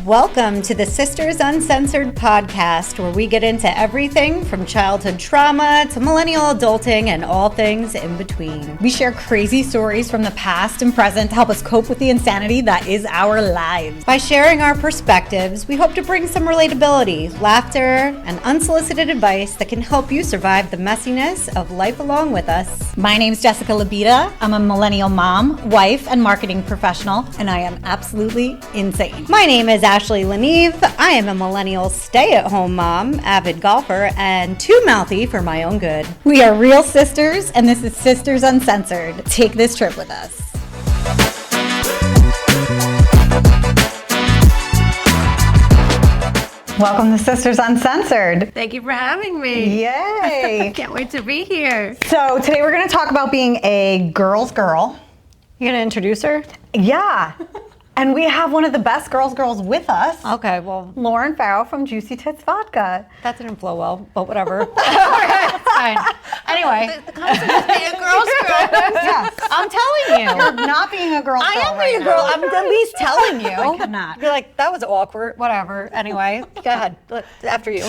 Welcome to the Sisters Uncensored podcast, where we get into everything from childhood trauma to millennial adulting and all things in between. We share crazy stories from the past and present to help us cope with the insanity that is our lives. By sharing our perspectives, we hope to bring some relatability, laughter, and unsolicited advice that can help you survive the messiness of life along with us. My name's Jessica Labita. I'm a millennial mom, wife, and marketing professional, and I am absolutely insane. My name is Ashley Lanive. I am a millennial stay-at-home mom, avid golfer, and too mouthy for my own good. We are real sisters, and this is Sisters Uncensored. Take this trip with us. Welcome to Sisters Uncensored. Thank you for having me. Yay! Can't wait to be here. So today we're going to talk about being a girl's girl. You're gonna introduce her? Yeah. And we have one of the best girls with us. Okay, well, Lauren Farrell from Jooicy Tits Vodka. that didn't flow well, but whatever. It's fine. Anyway. The concept is being a girl's girl. Yeah. I'm telling you. You're not being a girl's girl. I am right being a now. girl. I'm at least telling you. I cannot. You're like, that was awkward. Whatever. Anyway, go ahead. After you.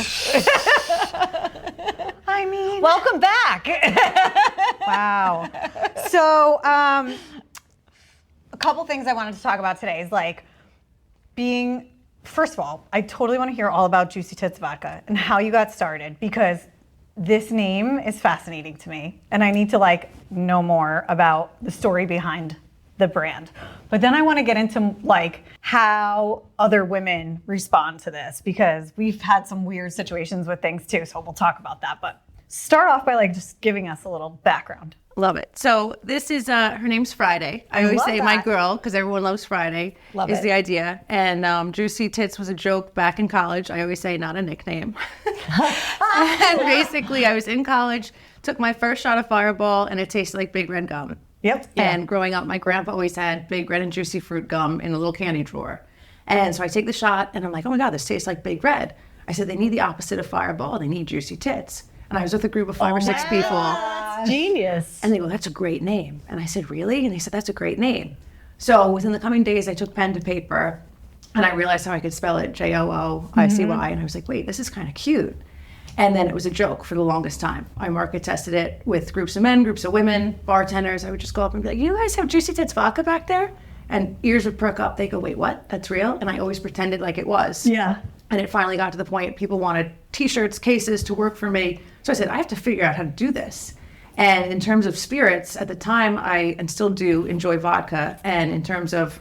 I mean, Welcome back. wow. So, a couple things I wanted to talk about today is like being, first of all, I totally want to hear all about Jooicy Tits Vodka and how you got started, because this name is fascinating to me and I need to like know more about the story behind the brand. But then I want to get into like how other women respond to this, because we've had some weird situations with things too. So we'll talk about that. But start off by like just giving us a little background. Love it. So this is, her name's Friday. I always love say that. my girl, because everyone loves Friday, Love is it. the idea. And Jooicy Tits was a joke back in college. I always say not a nickname. And basically I was in college, took my first shot of Fireball, and it tasted like Big Red gum. Yep. And growing up, my grandpa always had Big Red and Juicy Fruit gum in a little candy drawer. And so I take the shot and I'm like, oh my God, this tastes like Big Red. I said, they need the opposite of Fireball. They need Juicy Tits. And I was with a group of 5 or 6 people. Genius. And they go, that's a great name. And I said, really? And they said, that's a great name. So within the coming days, I took pen to paper and I realized how I could spell it Jooicy. And I was like, wait, this is kind of cute. And then it was a joke for the longest time. I market tested it with groups of men, groups of women, bartenders. I would just go up and be like, you guys have Jooicy Tits Vodka back there? And ears would perk up. They go, wait, what? That's real? And I always pretended like it was. Yeah. And it finally got to the point people wanted t-shirts, cases to work for me. So I said, I have to figure out how to do this. And in terms of spirits, at the time, and still do enjoy vodka. And in terms of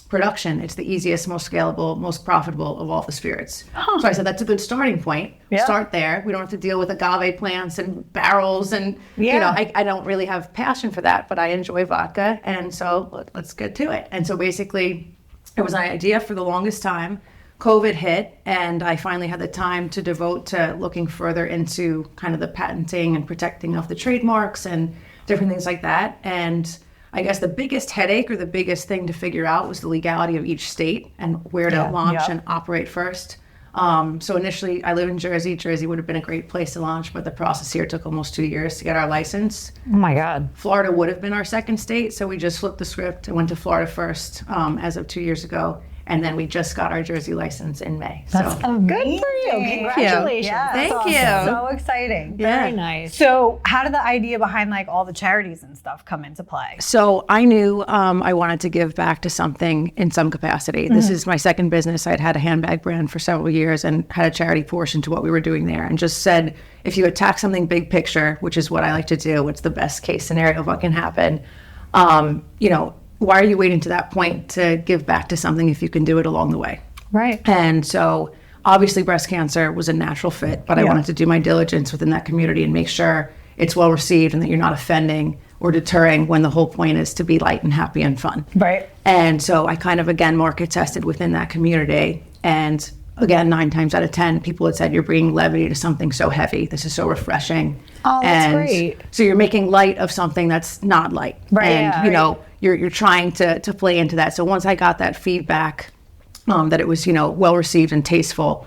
production, it's the easiest, most scalable, most profitable of all the spirits. Huh. So I said, that's a good starting point. Yeah. Start there. We don't have to deal with agave plants and barrels. And, Yeah. you know, I don't really have passion for that, but I enjoy vodka. And so let's get to it. And so basically, it was an idea for the longest time. COVID hit, and I finally had the time to devote to looking further into kind of the patenting and protecting of the trademarks and different things like that. And I guess the biggest headache or the biggest thing to figure out was the legality of each state and where to launch and operate first. So initially, I live in Jersey. Jersey would have been a great place to launch, but the process here took almost 2 years to get our license. Oh my God. Florida would have been our second state, so we just flipped the script and went to Florida first as of 2 years ago. And then we just got our Jersey license in May. That's so good for you. Congratulations. Yeah, That's thank you. So exciting. Yeah. Nice. So how did the idea behind like all the charities and stuff come into play? So I knew I wanted to give back to something in some capacity. This is my second business. I'd had a handbag brand for several years and had a charity portion to what we were doing there, and just said, if you attack something big picture, which is what I like to do, what's the best case scenario of what can happen, you know, why are you waiting to that point to give back to something if you can do it along the way? Right. And so obviously breast cancer was a natural fit, but I wanted to do my diligence within that community and make sure it's well received and that you're not offending or deterring when the whole point is to be light and happy and fun. Right. And so I kind of, again, market tested within that community. And again, 9 times out of 10, people had said, you're bringing levity to something so heavy. This is so refreshing. Oh, that's and great. So you're making light of something that's not light. Right, And, yeah, you know, you're trying to play into that. So once I got that feedback, that it was, you know, well received and tasteful,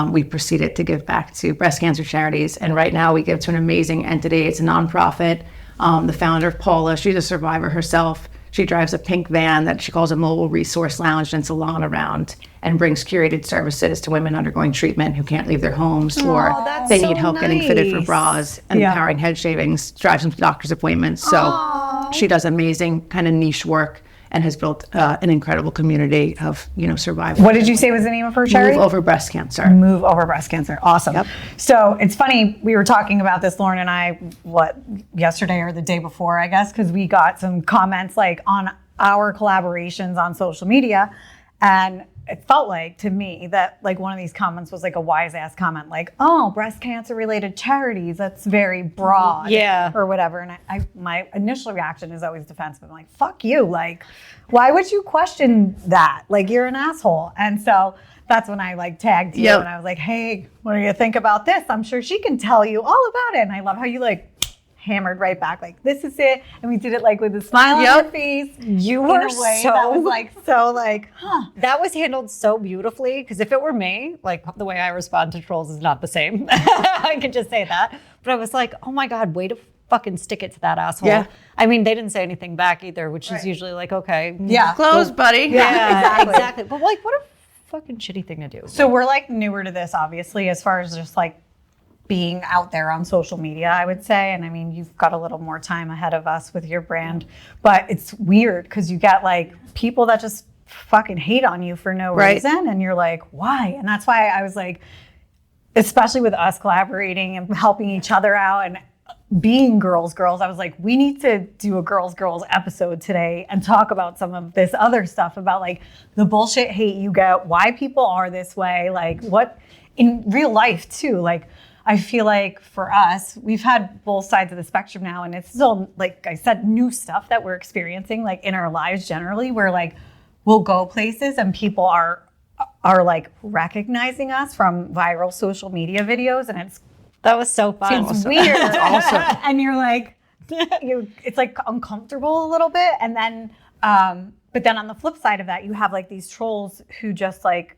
we proceeded to give back to breast cancer charities. And right now we give to an amazing entity. It's a nonprofit. The founder, Paula, she's a survivor herself. She drives a pink van that she calls a mobile resource lounge and salon around, and brings curated services to women undergoing treatment who can't leave their homes, or that's they so need help getting fitted for nice. bras and empowering head shavings, drives them to doctor's appointments. So she does amazing kind of niche work and has built an incredible community of, survivors. What did you say was the name of her charity? Move Over Breast Cancer. Move Over Breast Cancer. Awesome. Yep. So it's funny, we were talking about this, Lauren and I, yesterday or the day before, I guess, because we got some comments like on our collaborations on social media. And it felt like to me that like one of these comments was like a wise ass comment, like, oh, breast cancer related charities, that's very broad. Yeah. Or whatever. And my initial reaction is always defensive. I'm like, fuck you. Like, why would you question that? Like, you're an asshole. And so that's when I like tagged you and I was like, hey, what do you think about this? I'm sure she can tell you all about it. And I love how you like hammered right back, like, this is it. And we did it like with a smile on your face. You were in a way so that was like, huh. That was handled so beautifully, because if it were me, like the way I respond to trolls is not the same. I can just say that. But I was like, oh my God, way to fucking stick it to that asshole. Yeah. I mean, they didn't say anything back either, which is usually like, okay. Yeah. Close, buddy. Yeah, exactly. But like, what a fucking shitty thing to do. So we're like newer to this, obviously, as far as just like being out there on social media, I would say. And I mean, you've got a little more time ahead of us with your brand, but it's weird because you get like people that just fucking hate on you for no reason. And you're like, why? And that's why I was like, especially with us collaborating and helping each other out and being girls, I was like, we need to do a girls episode today and talk about some of this other stuff about like the bullshit hate you get, why people are this way, like what in real life too. Like, I feel like for us, we've had both sides of the spectrum now, and it's still, like I said, new stuff that we're experiencing, like in our lives generally, where like we'll go places and people are like recognizing us from viral social media videos, and That was so fun. it's weird. It's awesome. And you're like, it's like uncomfortable a little bit, and then, but then on the flip side of that, you have like these trolls who just like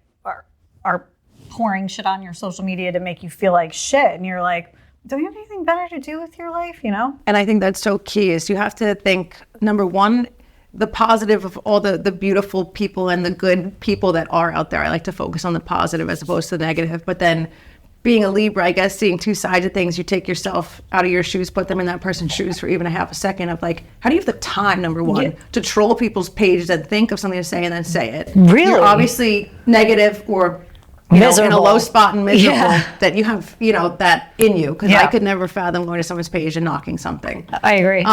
are pouring shit on your social media to make you feel like shit, and you're like, don't you have anything better to do with your life, And I think that's so key is you have to think, number one, the positive of all the beautiful people and the good people that are out there. I like to focus on the positive as opposed to the negative. But then being a Libra, I guess, seeing two sides of things, you take yourself out of your shoes, put them in that person's shoes for even a half a second of like, how do you have the time, number one, to troll people's pages and think of something to say and then say it? Really? You're obviously negative or in a low spot and miserable that you have, that in you. Because I could never fathom going to someone's page and knocking something. I agree.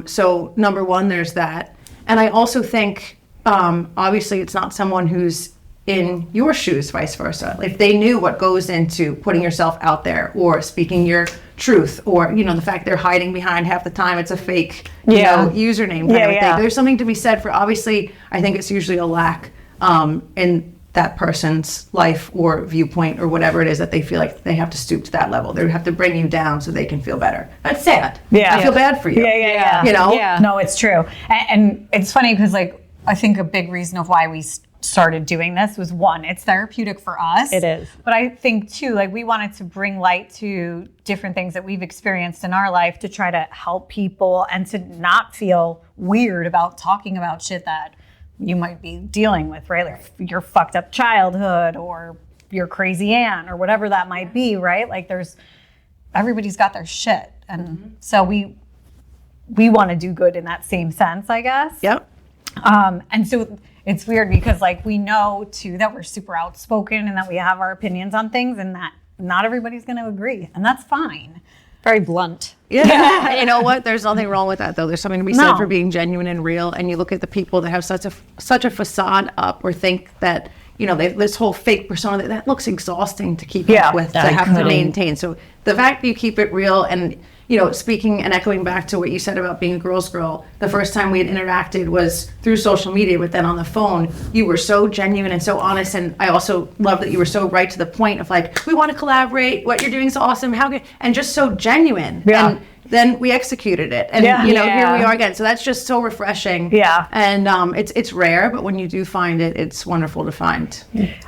So number one, there's that. And I also think, obviously, it's not someone who's in your shoes, vice versa. If they knew what goes into putting yourself out there or speaking your truth, or, the fact they're hiding behind half the time, it's a fake, username kind of thing. There's something to be said for, obviously, I think it's usually a lack in that person's life or viewpoint or whatever it is that they feel like they have to stoop to that level. They have to bring you down so they can feel better. That's sad. Yeah. I feel bad for you. Yeah. Yeah. No, it's true. And it's funny because like, I think a big reason of why we started doing this was one, it's therapeutic for us. It is. But I think too, like we wanted to bring light to different things that we've experienced in our life to try to help people and to not feel weird about talking about shit that you might be dealing with, right? Like your fucked up childhood or your crazy aunt or whatever that might be, right? Like everybody's got their shit. And so we want to do good in that same sense, I guess. Yep. And so it's weird because like we know too that we're super outspoken and that we have our opinions on things and that not everybody's going to agree, and that's fine. Very blunt. Yeah. You know what? There's nothing wrong with that, though. There's something to be said for being genuine and real. And you look at the people that have such a facade up or think that, they have this whole fake persona that looks exhausting to keep up with, to have to maintain. So the fact that you keep it real and, speaking and echoing back to what you said about being a girl's girl, the first time we had interacted was through social media, but then on the phone, you were so genuine and so honest. And I also love that you were so right to the point of like, we want to collaborate. What you're doing is awesome. How good? And just so genuine. Yeah. And then we executed it. And, here we are again. So that's just so refreshing. Yeah. And it's rare, but when you do find it, it's wonderful to find.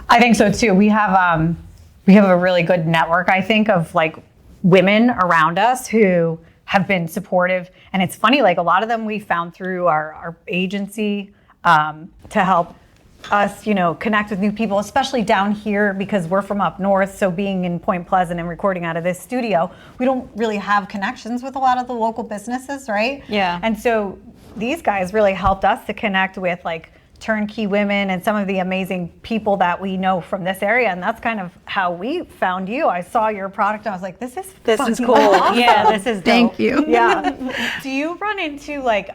I think so too. We have a really good network, I think, of like women around us who have been supportive. And it's funny, like a lot of them we found through our agency to help us, connect with new people, especially down here because we're from up north. So being in Point Pleasant and recording out of this studio, we don't really have connections with a lot of the local businesses, right? Yeah. And so these guys really helped us to connect with like turnkey women and some of the amazing people that we know from this area. And that's kind of how we found you. I saw your product and I was like, this is cool. awesome. Yeah, this is dope. Thank you. Yeah. Do you run into like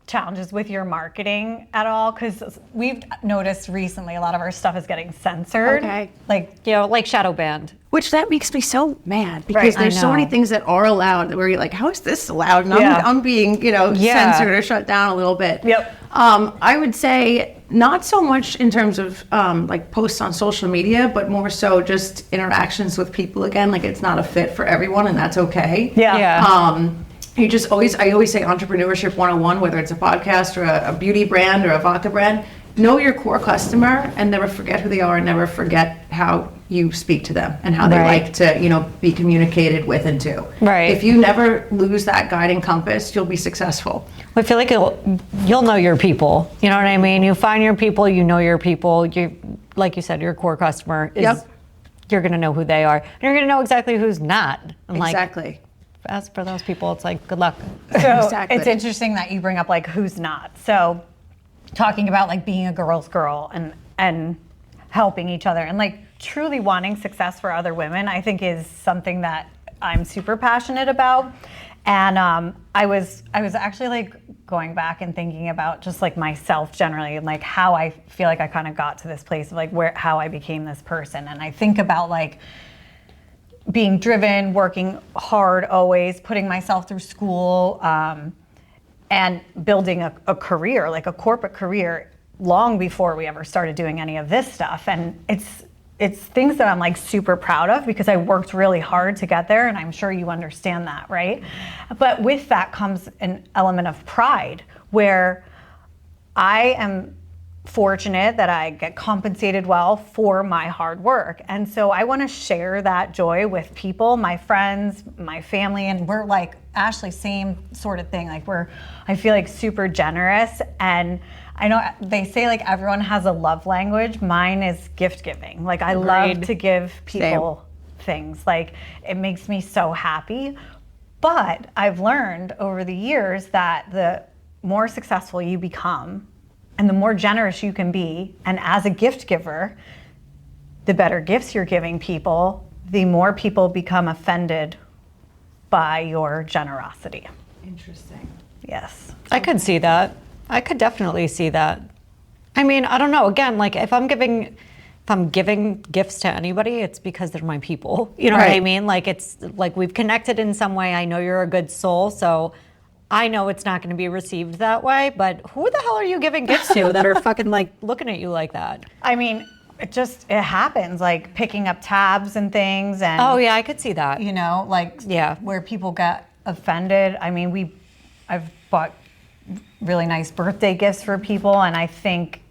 challenges with your marketing at all? Because we've noticed recently a lot of our stuff is getting censored. Okay. Like, Like shadow banned. Which that makes me so mad because Right. there's I so many know. things that are allowed where you're like, how is this allowed? And Yeah. I'm being, Yeah. censored or shut down a little bit. Yep. I would say not so much in terms of like posts on social media, but more so just interactions with people again. Like it's not a fit for everyone and that's okay. yeah. I always say entrepreneurship 101, whether it's a podcast or a beauty brand or a vodka brand, know your core customer and never forget who they are and never forget how you speak to them and how they Right. like to, be communicated with and to. Right. If you never lose that guiding compass, you'll be successful. I feel like you'll know your people. You know what I mean? You find your people, you know your people. Like you said, your core customer is, Yep. you're going to know who they are. And you're going to know exactly who's not. And Exactly. As for those people, it's like, good luck. So Exactly. it's interesting that you bring up like who's not. So talking about like being a girl's girl and helping each other and like truly wanting success for other women, I think is something that I'm super passionate about. And I was actually like going back and thinking about just like myself generally and like how I feel like I kind of got to this place of like how I became this person. And I think about like being driven, working hard always, putting myself through school, and building a career, like a corporate career, long before we ever started doing any of this stuff. And it's things that I'm like super proud of because I worked really hard to get there, and I'm sure you understand that, right? But with that comes an element of pride where I am fortunate that I get compensated well for my hard work. And so I want to share that joy with people, my friends, my family, and we're like, Ashley, same sort of thing. Like I feel like super generous. And I know they say like everyone has a love language. Mine is gift giving. Like I love to give people things. Like it makes me so happy. But I've learned over the years that the more successful you become, and the more generous you can be, and as a gift giver, the better gifts you're giving people, the more people become offended by your generosity. Interesting. Yes. I could see that. I could definitely see that. I mean, I don't know. Again, like if I'm giving gifts to anybody, it's because they're my people. You know what I Right. mean? Like it's like we've connected in some way. I know you're a good soul, so I know it's not going to be received that way. But who the hell are you giving gifts to that are fucking like looking at you like that? I mean, it happens, like picking up tabs and things, and Oh yeah, I could see that. like Yeah. where people get offended. I mean, I've bought really nice birthday gifts for people, and I think,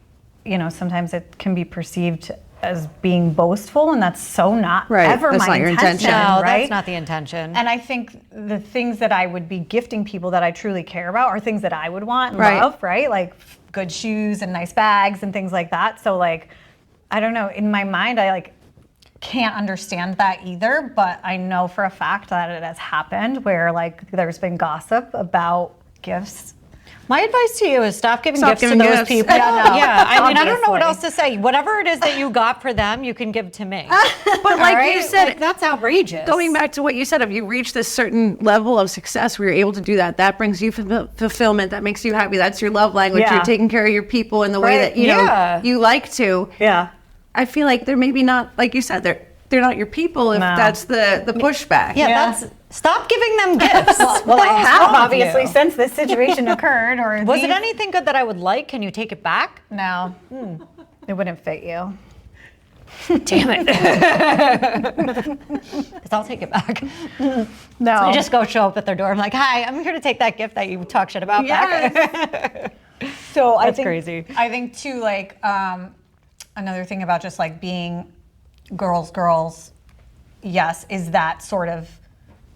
sometimes it can be perceived as being boastful, and that's so not Right. ever That's my not your intention. No, right? that's not the intention. And I think the things that I would be gifting people that I truly care about are things that I would want and Right. love, right? Like good shoes and nice bags and things like that. So like, I don't know, in my mind, I like can't understand that either, but I know for a fact that it has happened where like there's been gossip about gifts. My advice to you is stop giving Stop gifts giving to those gifts. people. Yeah, I mean, I don't know what else Obviously. to say. Whatever it is that you got for them, you can give to me. But like you said, Like, that's outrageous. going back to what you said, if you reach this certain level of success where you're able to do that, that brings you fulfillment. That makes you happy. That's your love language. Yeah. You're taking care of your people in the way Right. that Yeah. you like to. Yeah. I feel like they're maybe not, like you said, they're not your people if No. that's the pushback. Yeah, Yeah. stop giving them gifts. Well, I have obviously You? since this situation occurred. Or Was it anything good that I would like? Can you take it back? No, it wouldn't fit you. Damn it. Because I'll take it back. No, I just go show up at their door. I'm like, hi, I'm here to take that gift that you talk shit about back. So I That's think, crazy. I think too, like another thing about just like being girls, yes, is that sort of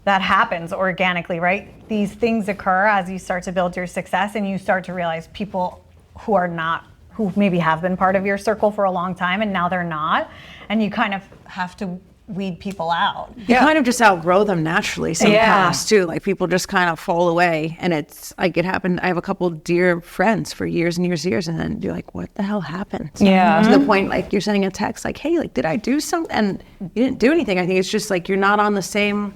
that happens organically, right? These things occur as you start to build your success, and you start to realize people who maybe have been part of your circle for a long time and now they're not, and you kind of have to weed people out. You kind of just outgrow them naturally sometimes too. Like people just kind of fall away, and it's like it happened. I have a couple dear friends for years and years, and then you're like, what the hell happened? Yeah. To the point like you're sending a text like, hey, like did I do something? And you didn't do anything. I think it's just like you're not on the same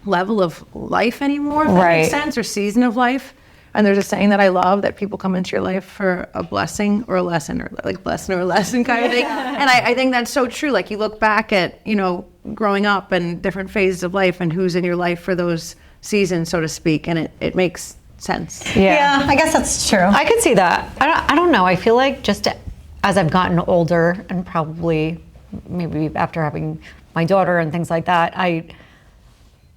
level of life anymore, if that makes sense, or season of life. And there's a saying that I love, that people come into your life for a blessing or a lesson, or like blessing or a lesson kind of thing. And I think that's so true. Like you look back at, you know, growing up and different phases of life and who's in your life for those seasons, so to speak. And it makes sense. Yeah, I guess that's true. I could see that. I don't know. I feel like just as I've gotten older, and probably maybe after having my daughter and things like that,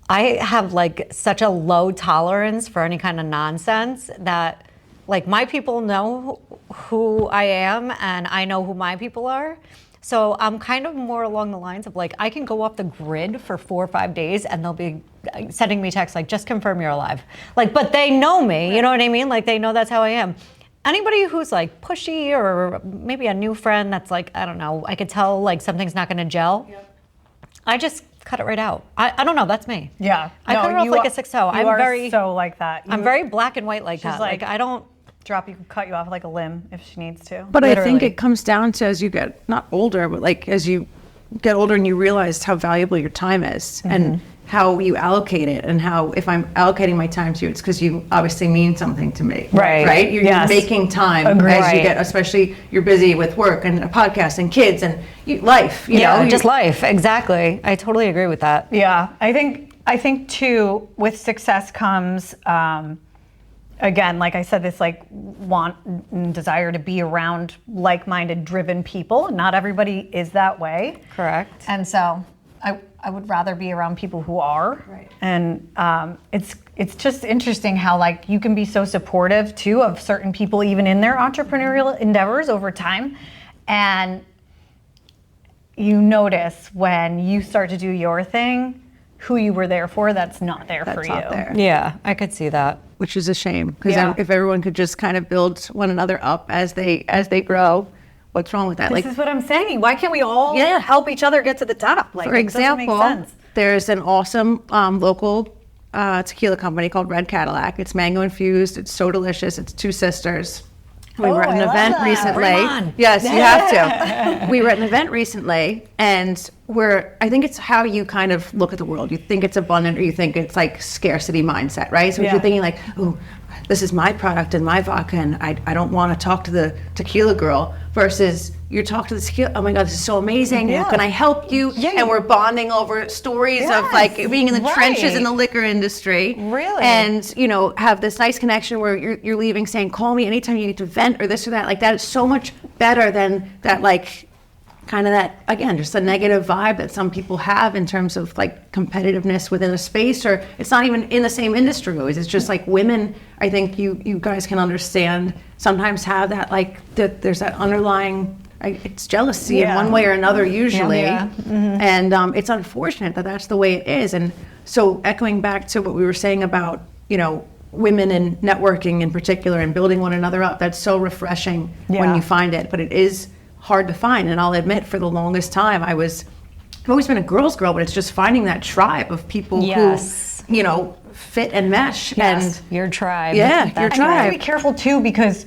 I have like such a low tolerance for any kind of nonsense that like my people know who I am and I know who my people are. So I'm kind of more along the lines of like, I can go off the grid for 4 or 5 days and they'll be sending me texts like, just confirm you're alive. Like, but they know me, you know what I mean? Like they know that's how I am. Anybody who's like pushy, or maybe a new friend that's like, I don't know, I could tell like something's not gonna gel. I just cut it right out. I don't know. That's me. Yeah. I cut her off like a 6-0. I'm very so like that. I'm very black and white like that. Like I don't cut you off like a limb if she needs to. But Literally. I think it comes down to, as you get not older, but like as you get older and you realize how valuable your time is and how you allocate it, and how if I'm allocating my time to you, it's because you obviously mean something to me. Right. You're making time as you get, especially you're busy with work and a podcast and kids and life. You know, just life. Exactly. I totally agree with that. Yeah. I think too, with success comes, again, like I said, this like want and desire to be around like-minded, driven people. Not everybody is that way. Correct. And so I would rather be around people who are. Right. And it's just interesting how like you can be so supportive too of certain people, even in their entrepreneurial endeavors over time. And you notice when you start to do your thing, who you were there for, that's not there for you. Not there. Yeah, I could see that. Which is a shame, because Yeah. if everyone could just kind of build one another up as they grow, what's wrong with that? This is what I'm saying. Why can't we all help each other get to the top? Like, for it doesn't make example, sense. there's an awesome local tequila company called Red Cadillac. It's mango infused. It's so delicious. It's two sisters. We were at an event recently. Bring on. Yes, you have to. We were at an event recently, and I think it's how you kind of look at the world. You think it's abundant, or you think it's like scarcity mindset, right? So if you're thinking like, oh, this is my product and my vodka, and I don't want to talk to the tequila girl, versus you talk to the tequila, oh my God, this is so amazing. Yeah. How can I help you? Yeah. And we're bonding over stories of like being in the trenches in the liquor industry. Really? And, you know, have this nice connection where you're leaving saying, call me anytime you need to vent or this or that. Like that is so much better than that, like, kind of that, again, just a negative vibe that some people have in terms of like competitiveness within a space, or it's not even in the same industry always. It's just like women, I think you guys can understand, sometimes have that, like, there's that underlying, it's jealousy in one way or another usually. Yeah. And it's unfortunate that that's the way it is. And so echoing back to what we were saying about, you know, women and networking in particular and building one another up, that's so refreshing when you find it, but it is hard to find. And I'll admit, for the longest time, I've always been a girl's girl, but it's just finding that tribe of people who, you know, fit and mesh. Yes, and your tribe. Yeah, your And you have tribe. to be careful too, because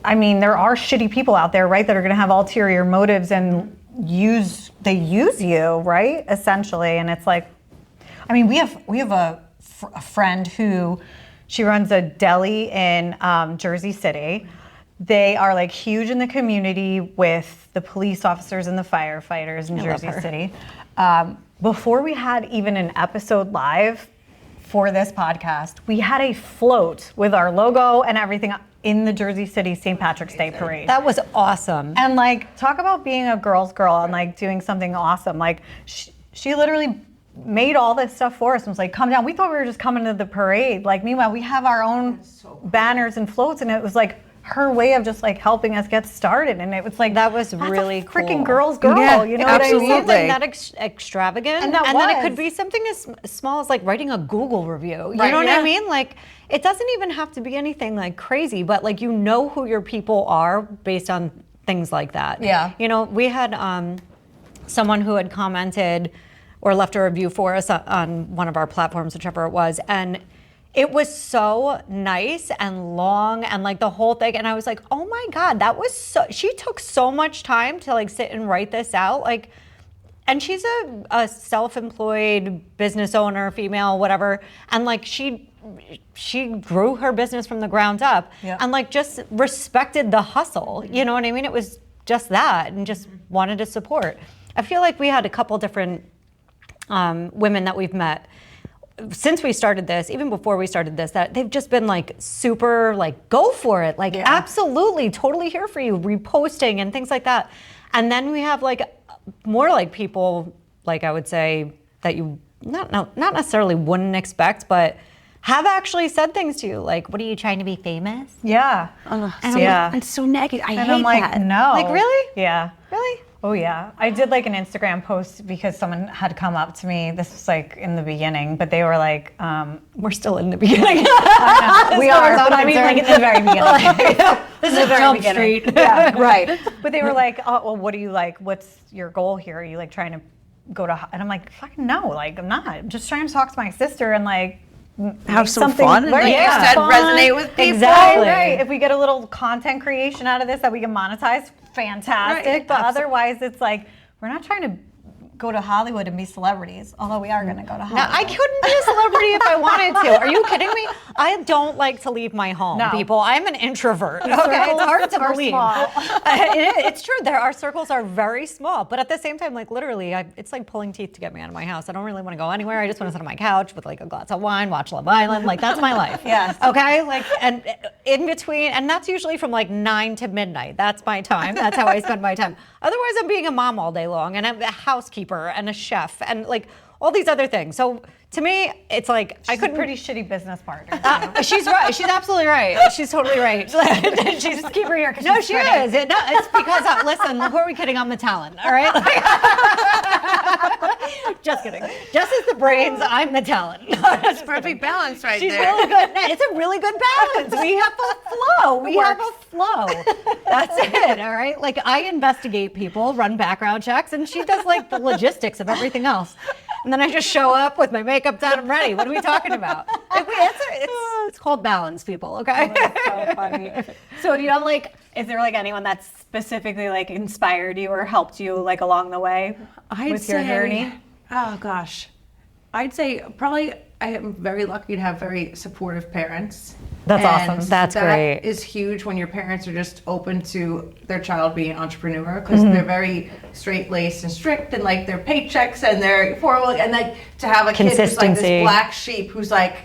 I mean, there are shitty people out there, right, that are going to have ulterior motives and use you, right, essentially. And it's like, I mean, we have a friend who, she runs a deli in Jersey City. They are like huge in the community with the police officers and the firefighters in Jersey City. Before we had even an episode live for this podcast, we had a float with our logo and everything in the Jersey City St. Patrick's Day parade. That was awesome. And like, talk about being a girl's girl and like doing something awesome. Like she literally made all this stuff for us and was like, come down. We thought we were just coming to the parade. Like, meanwhile, we have our own banners and floats, and it was like her way of just like helping us get started. And it was like, That was that's really a freaking cool. girl's girl. Yeah, you know what I absolutely. mean? Something that extravagant, And that then it could was. be something as small as like writing a Google review. You Right, know what yeah. I mean? Like, it doesn't even have to be anything like crazy, but like you know who your people are based on things like that. Yeah. You know, we had someone who had commented or left a review for us on one of our platforms, whichever it was, and it was so nice and long and like the whole thing. And I was like, oh my God, that was so, she took so much time to like sit and write this out. Like, and she's a self-employed business owner, female, whatever. And like she grew her business from the ground up Yeah. and like just respected the hustle. You know what I mean? It was just that and just wanted to support. I feel like we had a couple different women that we've met since we started this, even before we started this, that they've just been like super like, go for it. Like, absolutely, totally here for you, reposting and things like that. And then we have like more like people, like I would say that you not necessarily wouldn't expect, but have actually said things to you. Like, what are you trying to be famous? Yeah. And Yeah. it's so negative. I And hate I'm like, that. no. Like, really? Yeah. Really? Oh yeah, I did like an Instagram post because someone had come up to me. This was like in the beginning, but they were like, We're still in the beginning. "We are," but I mean like in the very beginning. This is Jump Street. Yeah, right. But they were like, "Oh, well, what do you like? What's your goal here? Are you like trying to go to?" And I'm like, "Fucking no! Like, I'm not. I'm just trying to talk to my sister and like Have some something- fun and right, like you yeah, said, fun. resonate with people. Exactly. Right. If we get a little content creation out of this that we can monetize, fantastic. Right. But otherwise, it's like we're not trying to go to Hollywood and be celebrities. Although we are going to go to Hollywood. Now, I couldn't be a celebrity if I wanted to. Are you kidding me? I don't like to leave my home, No. people. I'm an introvert. Okay, circles it's hard to are believe. small. It's true. Our circles are very small, but at the same time, like literally, it's like pulling teeth to get me out of my house. I don't really want to go anywhere. I just want to sit on my couch with like a glass of wine, watch Love Island. Like that's my life. Yes. Okay. Like and in between, and that's usually from like 9 to midnight. That's my time. That's how I spend my time. Otherwise, I'm being a mom all day long, and I'm a housekeeper and a chef and like all these other things. So to me, it's like I She's a couldn't. pretty shitty business partner. She's right. She's absolutely right. She's totally right. She's Just keep her here. 'Cause no, she's she pretty. is. It's because listen. Who are we kidding? I'm the talent. All right. Just kidding. Jess is the brains. I'm the talent. That's perfect balance right She's there. really good. No, it's a really good balance. We have a flow. We have a flow. That's it. All right. Like I investigate people, run background checks, and she does like the logistics of everything else. And then I just show up with my makeup done. I'm ready. What are we talking about? It's called balance, people. Okay. So funny. So do you have like, is there like anyone that's specifically like inspired you or helped you like along the way with your journey? Oh gosh, I'd say probably I am very lucky to have very supportive parents. That's And awesome. That's great. That is huge when your parents are just open to their child being an entrepreneur because they're very straight-laced and strict and like their paychecks and their 401 and like to have a kid who's like Consistency. this black sheep who's like,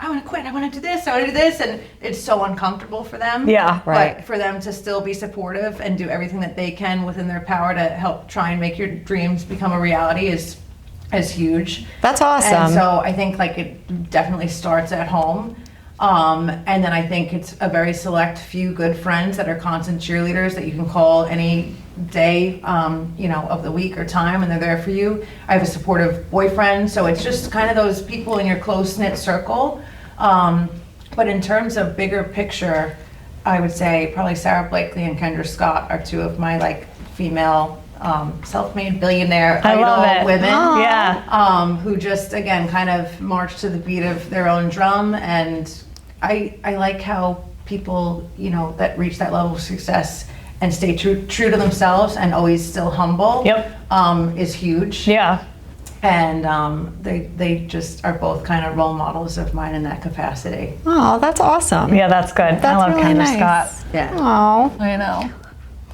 I want to quit, I want to do this, I want to do this, and it's so uncomfortable for them. Yeah, right. But for them to still be supportive and do everything that they can within their power to help try and make your dreams become a reality is huge. That's awesome. And so I think like it definitely starts at home. And then I think it's a very select few good friends that are constant cheerleaders that you can call any day, of the week or time, and they're there for you. I have a supportive boyfriend, so it's just kind of those people in your close-knit circle. But in terms of bigger picture, I would say probably Sarah Blakely and Kendra Scott are two of my like female self-made billionaire I love idol it. women. Yeah. Who just again kind of march to the beat of their own drum, and I like how people that reach that level of success and stay true to themselves and always still humble. Yep. Is huge. Yeah. And they just are both kind of role models of mine in that capacity. Oh, that's awesome. Yeah, that's good. I love really Kendra nice. Scott. Yeah. Oh, I know.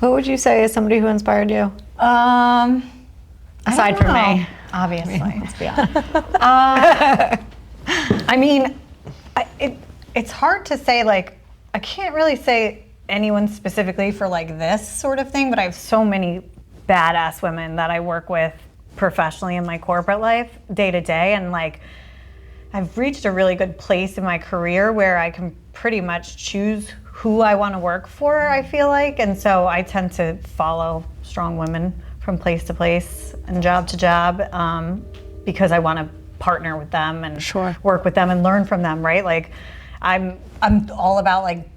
who would you say is somebody who inspired you? Aside from me, obviously. Let's be honest. I mean, it's hard to say, like, I can't really say anyone specifically for like this sort of thing, but I have so many badass women that I work with professionally in my corporate life day to day, and like I've reached a really good place in my career where I can pretty much choose who I want to work for, I feel like. And so I tend to follow strong women from place to place and job to job because I want to partner with them and work with them and learn from them, right? Like I'm all about like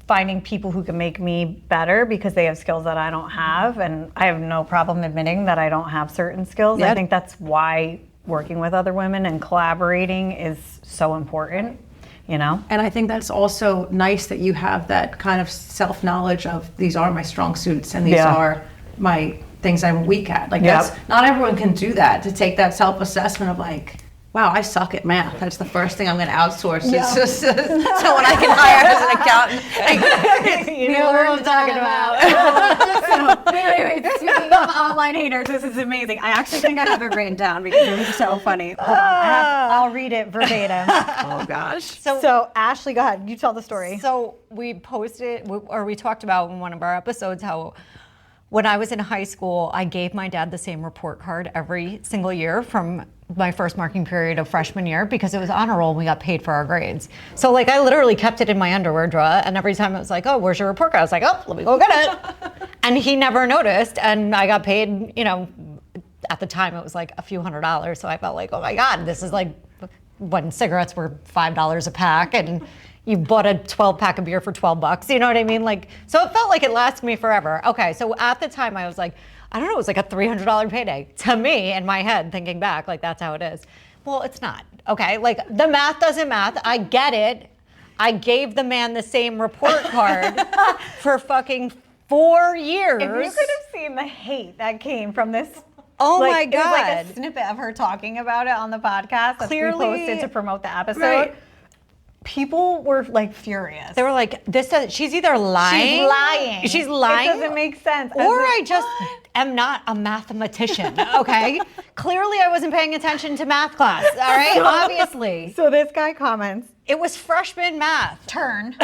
finding people who can make me better because they have skills that I don't have, and I have no problem admitting that I don't have certain skills. I think that's why working with other women and collaborating is so important. You know? And I think that's also nice that you have that kind of self-knowledge of these are my strong suits and these are my things I'm weak at. Like that's, not everyone can do that, to take that self-assessment of like, wow, I suck at math. That's the first thing I'm going to outsource. It's just someone I can hire as an accountant. You know what I'm talking about. So, anyway, speaking of online haters, this is amazing. I actually think I have it written down because it was so funny. Hold on, I'll read it verbatim. Oh gosh. So Ashley, go ahead. You tell the story. So we talked about in one of our episodes how when I was in high school, I gave my dad the same report card every single year from my first marking period of freshman year because it was honor roll and we got paid for our grades. So like I literally kept it in my underwear drawer, and every time it was like, oh, where's your report card? I was like, oh, let me go get it. And he never noticed, and I got paid, you know, at the time it was like a few $100s. So I felt like, oh my God, this is like when cigarettes were $5 a pack and you bought a 12 pack of beer for $12, you know what I mean? Like, so it felt like it lasted me forever. Okay, so at the time I was like, I don't know, it was like a $300 payday to me in my head, thinking back, like that's how it is. Well, it's not, okay? Like the math doesn't math, I get it. I gave the man the same report card for fucking 4 years. If you could have seen the hate that came from this. Oh like, my God. It was like a snippet of her talking about it on the podcast that we posted to promote the episode. Right. People were like furious. They were like, she's either lying. She's lying. She's lying. It doesn't make sense. Or I just am not a mathematician, okay? Clearly I wasn't paying attention to math class, all right? Obviously. So this guy comments, It was freshman math. turn.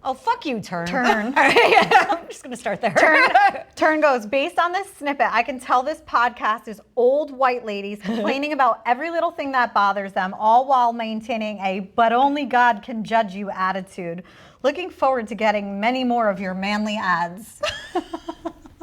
Oh, fuck you, Turn. Turn. All right, I'm just gonna start there. Turn goes, based on this snippet, I can tell this podcast is old white ladies complaining about every little thing that bothers them, all while maintaining a but only God can judge you attitude. Looking forward to getting many more of your manly ads.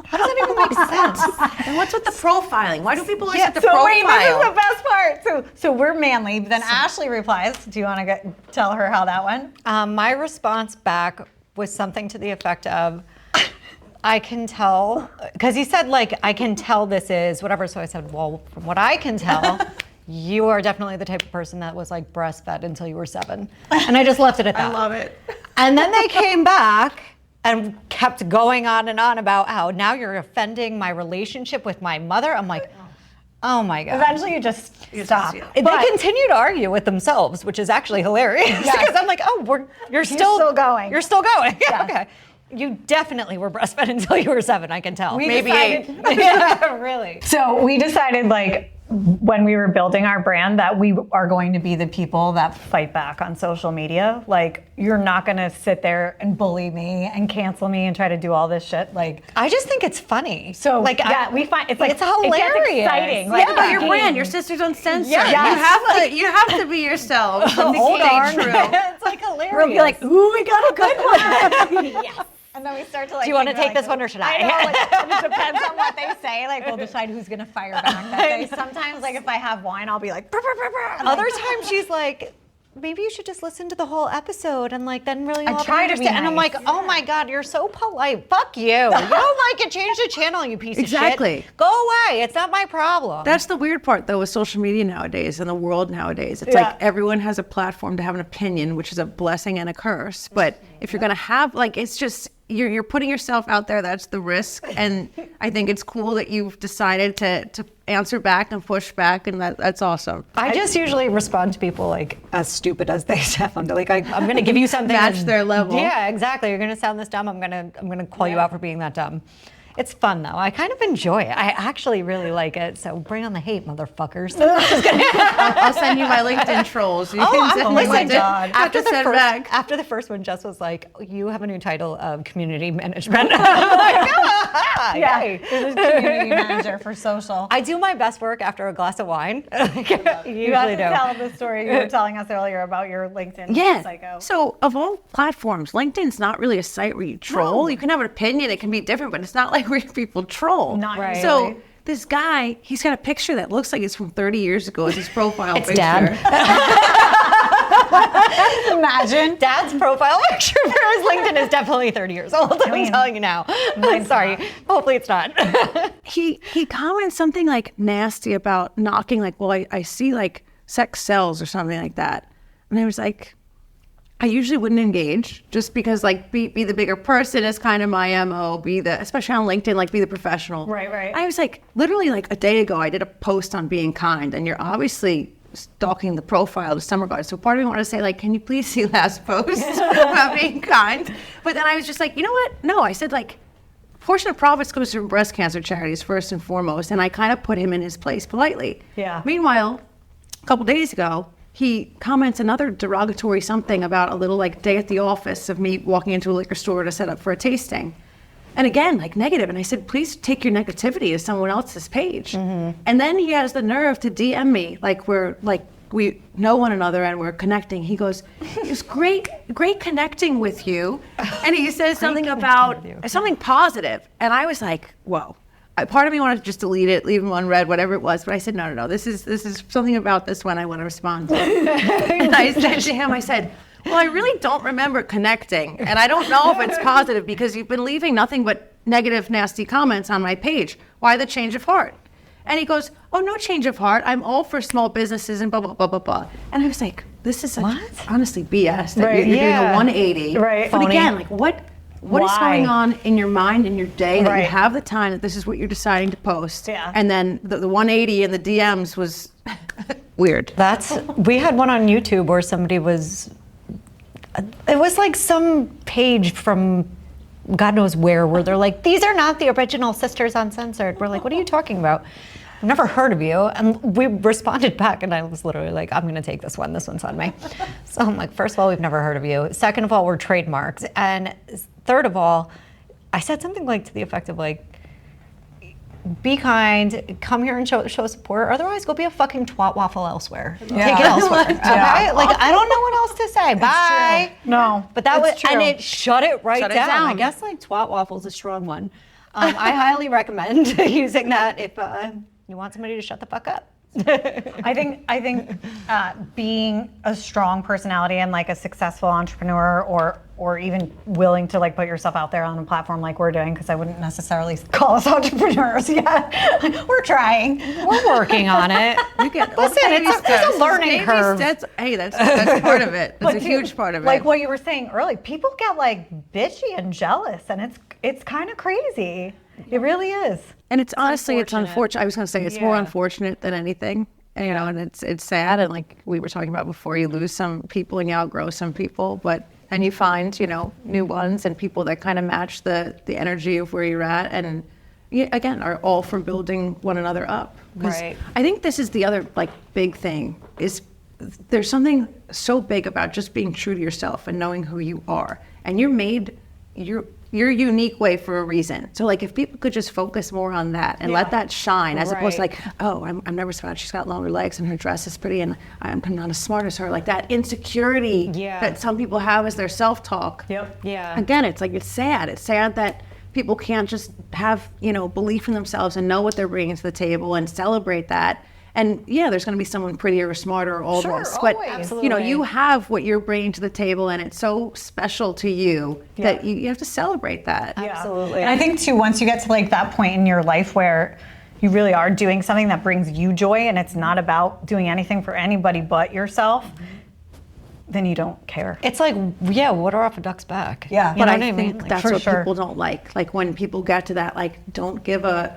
How does that even make sense? And what's with the profiling? Why do people always have to So profile? wait, this is the best part. So we're manly. Then Ashley replies. Do you want to tell her how that went? My response back was something to the effect of, I can tell, because he said like, I can tell this is whatever. So I said, well, from what I can tell, you are definitely the type of person that was like breastfed until you were 7. And I just left it at that. I love it. And then they came back and kept going on and on about how now you're offending my relationship with my mother. I'm like, oh my God. Eventually you just stop. They continue to argue with themselves, which is actually hilarious. Because I'm like, oh, you're still going. You're still going. Yes. Okay. You definitely were breastfed until you were 7, I can tell. Maybe 8. Yeah, really. So we decided like when we were building our brand that we are going to be the people that fight back on social media. Like you're not going to sit there and bully me and cancel me and try to do all this shit. Like I just think it's funny. so like we find it's like it's hilarious. It gets exciting. Like Like about your game. brand, your Sisters Uncensored. Yes. You have to be yourself. And Hold stay on. true. It's like hilarious. We'll be like, ooh, we got a good one. Yes. And then we start to like. do you want to think, take this one or should I? I know, like, it depends on what they say. Like, we'll decide who's gonna fire back that day. Sometimes, like, if I have wine, I'll be like, brr, brr, brr, brr. And, Other like, times she's like, maybe you should just listen to the whole episode and like then really I try to be and I'm nice. like, oh my God, you're so polite. Fuck you. You don't like it, change the channel, you piece Exactly. of shit. Go away. It's not my problem. That's the weird part, though, with social media nowadays and the world nowadays. It's like everyone has a platform to have an opinion, which is a blessing and a curse. But if you're going to have, like, it's just, you're putting yourself out there. That's the risk. And I think it's cool that you've decided to answer back and push back. And that's awesome. I just usually respond to people like as stupid as they sound. Like I'm going to give you something Match their level. Yeah, exactly. You're going to sound this dumb. I'm going to call you out for being that dumb. It's fun though. I kind of enjoy it. I actually really like it. So bring on the hate, motherfuckers. I'll send you my LinkedIn trolls. You can send me listen, LinkedIn. after the first one, Jess was like, "You have a new title of community management." I'm like, "Ah, Yeah, yay." you're the community manager for social. I do my best work after a glass of wine. You have Usually to do. tell the story you were telling us earlier about your LinkedIn psycho. So of all platforms, LinkedIn's not really a site where you troll. You can have an opinion, it can be different, but it's not like where people troll. Not Right. So really. this guy, he's got a picture that looks like it's from 30 years ago as his profile It's picture. Dad. Imagine. Dad's profile picture for his LinkedIn is definitely 30 years old. I'm telling you now. I'm sorry. Hopefully it's not. He comments something like nasty about knocking, like, well, I see like sex sells or something like that. And I was like, I usually wouldn't engage just because like be the bigger person is kind of my MO, especially on LinkedIn, like be the professional. Right. I was like, literally like a day ago, I did a post on being kind, and you're obviously stalking the profile to some regard. So part of me wanted to say like, can you please see last post about being kind? But then I was just like, you know what? No, I said like, portion of profits goes to breast cancer charities first and foremost. And I kind of put him in his place politely. Yeah. Meanwhile, a couple days ago, he comments another derogatory something about a little like day at the office of me walking into a liquor store to set up for a tasting. And again, like negative. And I said, please take your negativity to someone else's page. And then he has the nerve to DM me like we know one another and we're connecting. He goes, it was great connecting with you. And he says something about something positive. And I was like, whoa. Part of me wanted to just delete it, leave him unread, whatever it was. But I said, no. This is something about this one I want to respond to. And I said to him, I said, well, I really don't remember connecting. And I don't know if it's positive because you've been leaving nothing but negative, nasty comments on my page. Why the change of heart? And he goes, oh, no change of heart. I'm all for small businesses and blah, blah, blah, blah, blah. And I was like, this is honestly BS that you're doing a 180. Right. But Phony. again, like what is going on in your mind, in your day, that you have the time, that this is what you're deciding to post? Yeah. And then the 180 in the DMs was weird. We had one on YouTube where somebody it was like some page from God knows where they're like, these are not the original Sisters Uncensored. We're like, what are you talking about? I've never heard of you. And we responded back, and I was literally like, I'm going to take this one. This one's on me. So I'm like, first of all, we've never heard of you. Second of all, we're trademarked. And third of all, I said something like to the effect of like, be kind, come here and show support. Otherwise, go be a fucking twat waffle elsewhere. Take it elsewhere. Okay? Like, I don't know what else to say. Bye. True. No, But that was, it's true. and it shut it right Shut it down. down. I guess like twat waffle is a strong one. I highly recommend using that if you want somebody to shut the fuck up. I think being a strong personality and like a successful entrepreneur or even willing to like put yourself out there on a platform like we're doing, because I wouldn't necessarily call us entrepreneurs yet. We're trying. We're working on it. Listen, it's a learning curve. Hey, that's part of it. That's a huge part of it. Like what you were saying earlier, people get like bitchy and jealous, and it's kind of crazy. It really is. And it's honestly, it's unfortunate. I was going to say it's more unfortunate than anything, and it's sad. And like we were talking about before, you lose some people and you outgrow some people, and you find, new ones and people that kind of match the energy of where you're at. And again, are all for building one another up. 'Cause Right. I think this is the other like big thing is there's something so big about just being true to yourself and knowing who you are. And you're unique way for a reason. So like if people could just focus more on that and let that shine, as opposed to like, oh, I'm nervous about it. She's got longer legs and her dress is pretty and I'm not as smart as her. Like that insecurity that some people have as their self-talk. Yep. Yeah. Again, it's like, it's sad. It's sad that people can't just have, belief in themselves and know what they're bringing to the table and celebrate that. And there's going to be someone prettier or smarter or almost, but you have what you're bringing to the table, and it's so special to you that you have to celebrate that. Yeah. Absolutely. And I think too, once you get to like that point in your life where you really are doing something that brings you joy, and it's not about doing anything for anybody but yourself, then you don't care. It's like, water off a duck's back. Yeah. But know I what think mean? that's for what sure. people don't like. Like when people get to that, like, don't give a,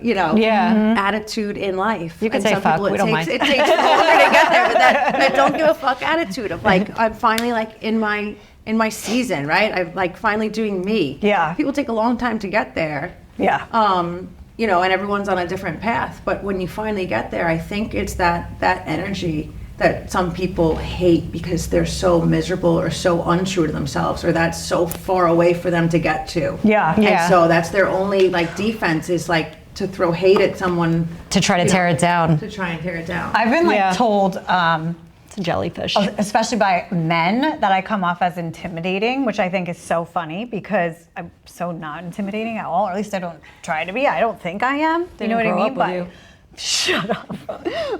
attitude in life. You can And say some fuck, people, we don't mind. It takes longer to get there, but that don't give a fuck attitude of like, I'm finally like in my season, right? I'm like finally doing me. Yeah. People take a long time to get there. Yeah. You know, and everyone's on a different path. But when you finally get there, I think it's that energy that some people hate because they're so miserable or so untrue to themselves, or that's so far away for them to get to. Yeah. And so that's their only like defense, is like to throw hate at someone, To try to tear it down. to try and tear it down. I've been like Yeah. told, It's a jellyfish. especially by men, that I come off as intimidating, which I think is so funny because I'm so not intimidating at all, or at least I don't try to be. I don't think I am. Do you know what I grow mean? up with you. Shut up.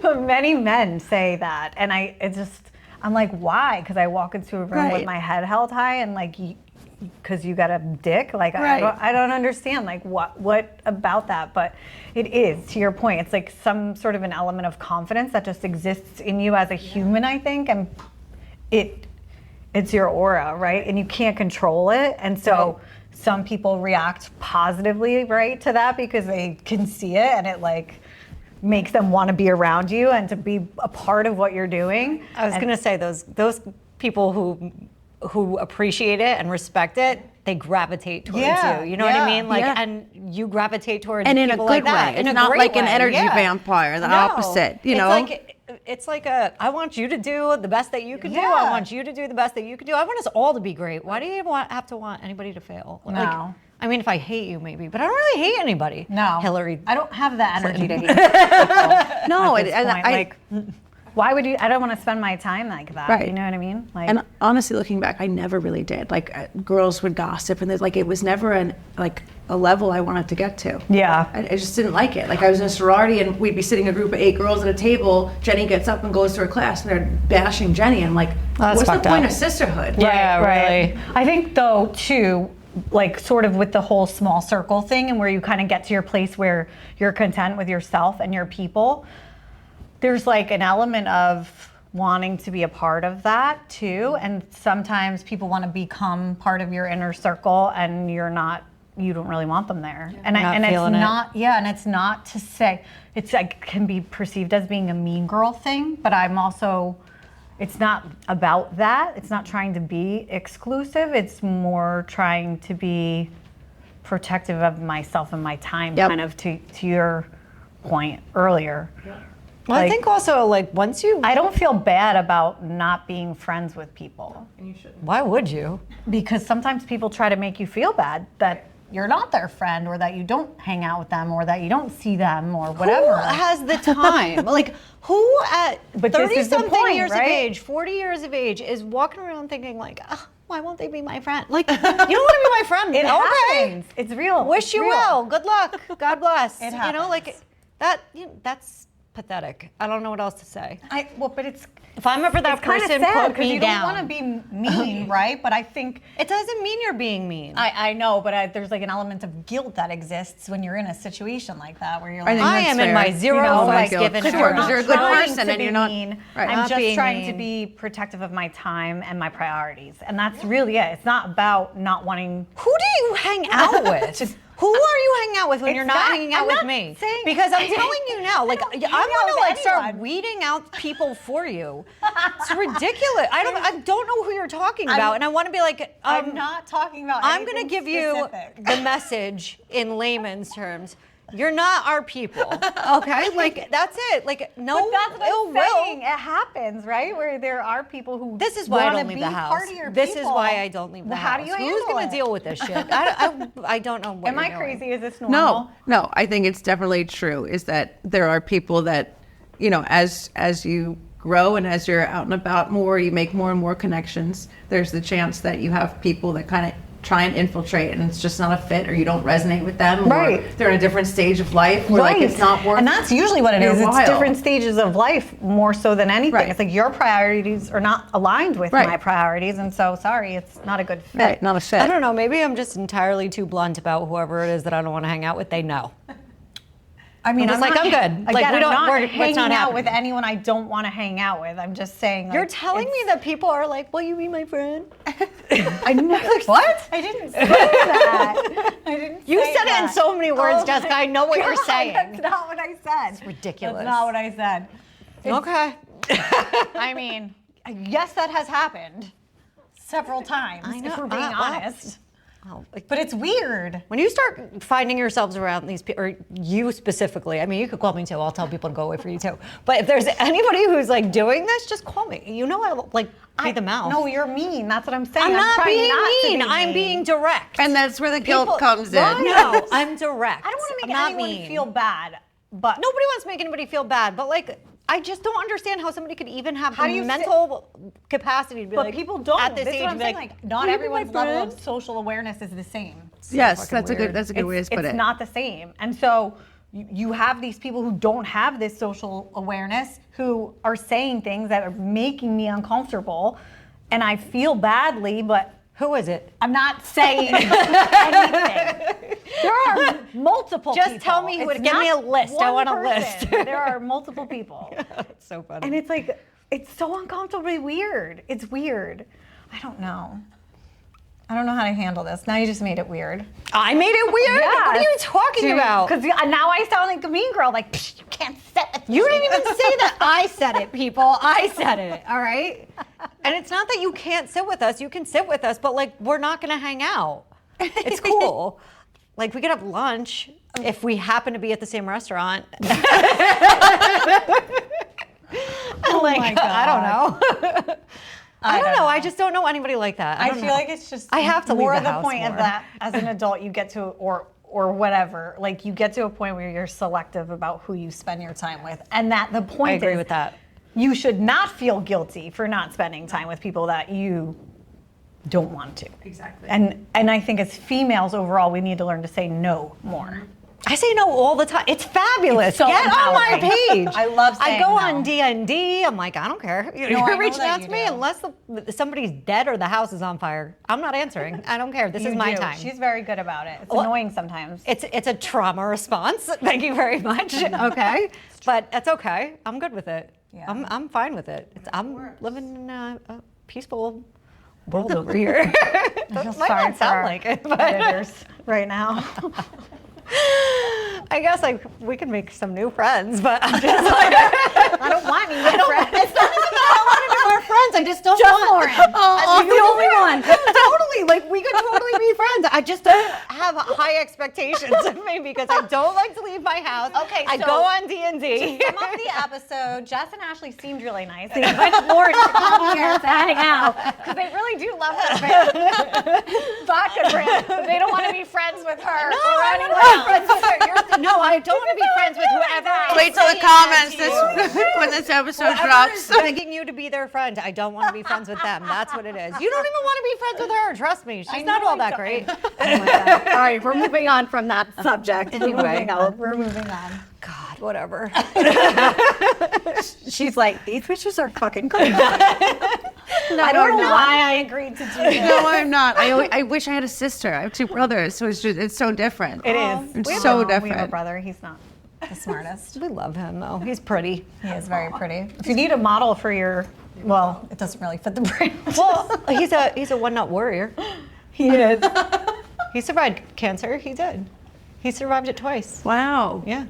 But many men say that, and I'm like, why? Because I walk into a room with Right. my head held high, and like, because you got a dick. Like, Right. I don't understand. Like, what about that? But it is, to your point, it's like some sort of an element of confidence that just exists in you as a human, I think, and it's your aura, right? And you can't control it, and so. Some people react positively, right, to that because they can see it, and it like makes them want to be around you and to be a part of what you're doing. I was gonna say those people who appreciate it and respect it, they gravitate towards Yeah, you. You know what I yeah, mean? Like, yeah. and you gravitate towards And in a people good like that. way. In It's a not great like an way, energy yeah. vampire, the No. opposite, you know? It's like I want you to do the best that you can do. Yeah. I want you to do the best that you can do. I want us all to be great. Why do you have to want anybody to fail? Like, No. I mean, if I hate you, maybe, but I don't really hate anybody. No, Hillary. I don't have that energy to hate people. No, at this and point. Like, why would you? I don't want to spend my time like that. Right. You know what I mean? Like, and honestly, looking back, I never really did. Like, girls would gossip, and there's like, it was never a level I wanted to get to. yeah. I just didn't like it. Like, I was in a sorority, and we'd be sitting a group of 8 girls at a table. Jenny gets up and goes to her class, and they're bashing Jenny. I'm like, That's what's the fucked point up. of sisterhood? Yeah, really. I think though too, like sort of with the whole small circle thing, and where you kind of get to your place where you're content with yourself and your people, there's like an element of wanting to be a part of that too. And sometimes people want to become part of your inner circle, and you don't really want them there. And Not and it's feeling it. not, yeah, and it's not to say it's like can be perceived as being a mean girl thing, but I'm also, it's not about that. It's not trying to be exclusive. It's more trying to be protective of myself and my time, Yep. kind of to your point earlier. Well, I Like- think also like once you, I don't feel bad about not being friends with people, why would you? because sometimes people try to make you feel bad that you're not their friend, or that you don't hang out with them, or that you don't see them, or whatever. Who has the time? Like, who at But this is the 30-something point, years right? of age, 40 years of age, is walking around thinking like, "Ugh, why won't they be my friend? Like, you don't want to be my friend. It okay. happens. It's real. Wish It's you real. well. Good luck. God bless. It You know, like happens. that. That's pathetic. I don't know what else to say. But it's If I'm ever that it's kind of person, sad put because me you down. don't want to be mean, right? But I think It doesn't mean you're being mean. I know, but there's like an element of guilt that exists when you're in a situation like that, where you're like, think I that's am in fair. my zero you know, life like, given. Because you're you're a not good trying person to and be you're not- mean. right. I'm Not just being trying mean. to be protective of my time and my priorities, and that's really it. It's not about not wanting. Who do you hang out with? Who are you hanging out with when It's you're not not- hanging out I'm with not me? saying- Because I'm telling you now, like don't I'm hang out gonna with like start anyone. weeding out people for you. It's ridiculous. I don't know who you're talking about, and I want to be like, I'm not talking about. I'm gonna anything give you specific. the message in layman's terms. You're not our people, okay? Like that's it. Like no But that's what ill I'm will. saying. It happens, right? Where there are people who This is why I wanna don't leave be the house. part of your This is people. why I don't leave the Well, house. how do you Who's handle gonna it? deal with this shit? I don't know what Am you're I doing. crazy? Is this normal? No, I think it's definitely true, is that there are people that, you know, as you grow and as you're out and about more, you make more and more connections, there's the chance that you have people that kind of try and infiltrate, and it's just not a fit, or you don't resonate with them, Right. or they're in a different stage of life where like it's not worth. And that's usually what it your is. It's while. different stages of life more so than anything. Right. It's like your priorities are not aligned with Right. my priorities, and so sorry, it's not a good fit. Right, not a fit. I don't know. Maybe I'm just entirely too blunt about whoever it is that I don't want to hang out with. They know. I mean, I'm just like, not- I'm good. Again, Like, we I'm don't- not we're- hanging it's not out with happening. anyone I don't want to hang out with. I'm just saying. Like, You're telling me that people are like, will you be my friend? I never. What? I didn't say that. I didn't. You say said it in that. so many words, Oh Jessica. my I know what you're God, saying. That's not what I said. It's ridiculous. That's not what I said. Okay. I mean, yes, that has happened several times. I know. If we're being Well, honest. Oh, But it's weird. when you start finding yourselves around these people, or you specifically, I mean, you could call me too. I'll tell people to go away for you too. But if there's anybody who's like doing this, just call me. You know, I like be the mouth. No, you're mean. That's what I'm saying. I'm not trying being not to mean. be I'm being direct. And that's where the guilt People- comes in. No, I'm direct. I don't want to I'm make not anyone mean. feel bad, but Nobody wants to make anybody feel bad, but like, I just don't understand how somebody could even have How the do you mental capacity to be but like, people don't. at this That's age, what I'm be saying. Like, Like, not "Will you be everyone's my level of friend?" social awareness is the same. Yes, fucking weird. that's a good way to put It's it. not the same. And so you have these people who don't have this social awareness who are saying things that are making me uncomfortable, and I feel badly, but Who is it? I'm not saying anything. There are multiple Just people. tell me who It's it- give me not a list. I one want a list. person. There are multiple people. That's so funny. And it's like, it's so uncomfortably weird. It's weird. I don't know. I don't know how to handle this. Now you just made it weird. I made it weird? What are you talking about? Because now I sound like a mean girl. Like, Psh, you can't sit with me. You didn't even say that. I said it, people. I said it, all right? And it's not that you can't sit with us. You can sit with us, but like, we're not going to hang out. It's cool. Like, we could have lunch if we happen to be at the same restaurant. Oh Like, my God. I don't know. I don't know. I just don't know anybody like that. I don't feel know. like it's just I have to leave more the the house point of more. that as an adult you get to or whatever, like you get to a point where you're selective about who you spend your time with, and that the point I agree is with that. you should not feel guilty for not spending time with people that you don't want to. Exactly. And I think as females overall we need to learn to say no more. I say no all the time. It's fabulous. It's so Get on my empowering. page. I love I saying go no. on D&D. I'm like, I don't care. No, I You're know reaching that out you to me do. unless somebody's dead or the house is on fire. I'm not answering. I don't care. This You is my do. time. She's very good about it. It's Well, annoying sometimes. It's a trauma response. Thank you very much. Okay, but it's okay. I'm good with it. Yeah. I'm fine with it. I'm living in a peaceful world over here. I feel Might sorry not for sound our like it, but editors right now. I guess like we can make some new friends. But I'm just like, I don't want any new friends. it's not even that I want any more friends. I just don't Just want. Lauren. I'm the only one. Totally. Like we could totally be friends. I just don't have high expectations of me because I don't like to leave my house. Okay, I so- go on D&D. Some of the episode, Jess and Ashley seemed really nice. They invited Lauren to come here to hang out because they really do love that brand, vodka brand. But they don't want to be friends with her. No, or I anyone want to be else. friends with her. No, I don't want to be friends with whoever. Wait till the comments when this episode Whoever is drops. begging you to be their friend, I don't want to be friends with them. That's what it is. You don't even want to be friends with her. Trust me, she's not know all I that don't. great. Oh my God. All right, we're moving on from that subject. Anyway. We're moving on. God, whatever. She's like, these bitches are fucking crazy. I don't know why I agreed to do this. No, I'm not. I wish I had a sister. I have two brothers, so it's so different. It is. It's We have so We have a different. brother. He's not the smartest. We love him though. He's pretty. He is very pretty. If you need a model for your, well, it doesn't really fit the brand. Well, he's a one-nut warrior. He is. He survived cancer. He did. He survived it twice. Wow. Yeah.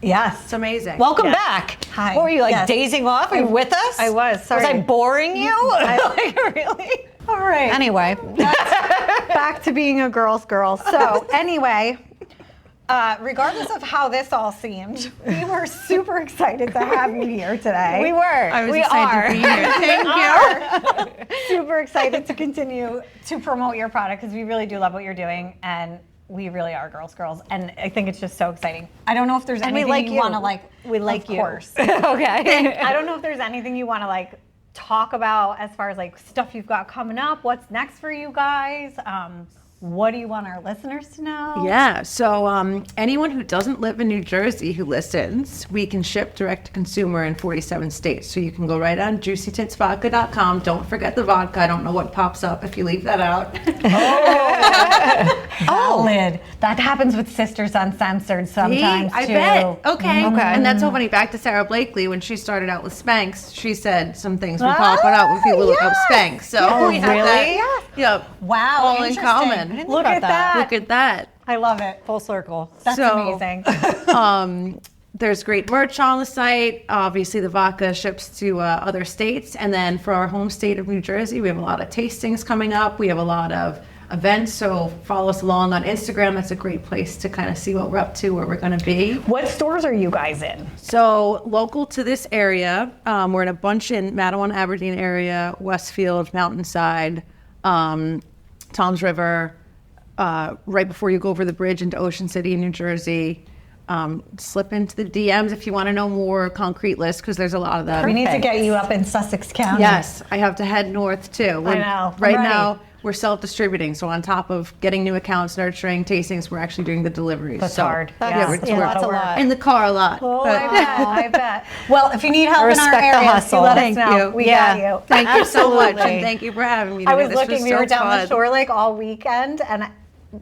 Yes. It's amazing. Welcome Yes. back. Hi. What were you like Yes. dazing off? Are you with us? I was. Sorry. Was I boring you? Like, really? All right. Anyway. Back to being a girl's girl. So anyway, regardless of how this all seemed, we were super excited to have you here today. We were. I was we excited are. to be here. Thank you. Super excited to continue to promote your product because we really do love what you're doing, and we really are girls. And I think it's just so exciting. I don't know if there's And we anything like you you. want to like. We like of you. course. Okay. I don't know if there's anything you want to like talk about as far as like stuff you've got coming up. What's next for you guys? What do you want our listeners to know? Yeah, so anyone who doesn't live in New Jersey who listens, we can ship direct to consumer in 47 states. So you can go right on JooicyTitsVodka.com. Don't forget the vodka. I don't know what pops up if you leave that out. Valid. That happens with Sisters Uncensored sometimes I too. bet. Okay. Okay. And that's so funny. Back to Sarah Blakely, when she started out with Spanx, she said some things were popping out when people look up Spanx. So we have really? that. Yeah. Wow. All in interesting. common. didn't Look think at about that. Look at that. I love it. Full circle. That's So- amazing. There's great merch on the site. Obviously, the vodka ships to other states. And then for our home state of New Jersey, we have a lot of tastings coming up. We have a lot of events. So follow us along on Instagram. That's a great place to kind of see what we're up to, where we're going to be. What stores are you guys in? So local to this area, we're in a bunch in Matawan, Aberdeen area, Westfield, Mountainside, Toms River, right before you go over the bridge into Ocean City, New Jersey. Slip into the DMs if you want to know more concrete lists, because there's a lot of them. We need to get you up in Sussex County. Yes, I have to head north too. I know. I'm Right ready. now, we're self-distributing. So on top of getting new accounts, nurturing tastings, we're actually doing the deliveries. That's so, hard. Yeah, Yes. we're that's a lot. in the car a lot. Oh, but- I bet. I bet. Well, if you need help in our Respect the area, hustle. you let Thank us know. you. We Yeah. got you. Thank you so much, Absolutely. and thank you for having me. I today. was This looking. We so were down the fun. shore like all weekend, and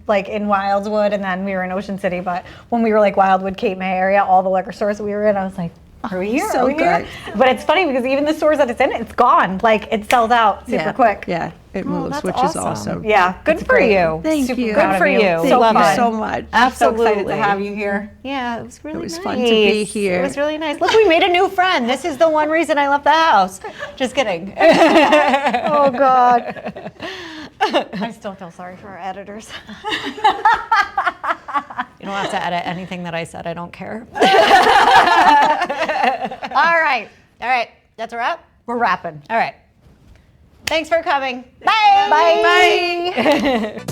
like in Wildwood, and then we were in Ocean City. But when we were like Wildwood, Cape May area, all the liquor stores we were in, I was like, are we here? so Are we here? good. But it's funny because even the stores that it's in, it's gone. Like it sells out super quick. Yeah, it moves, that's which is awesome. awesome. Yeah, Good it's for great. you. Thank Super you. proud Good of for you. So Thank fun. you so much. I'm so excited Absolutely. to have you here. Yeah, it was really was nice. fun to be here. It was really nice. Look, we made a new friend. This is the one reason I left the house. Just kidding. Oh God. I still feel sorry for our editors. You don't have to edit anything that I said. I don't care. All right. All right. That's a wrap? We're wrapping. All right. Thanks for coming. Bye. Bye.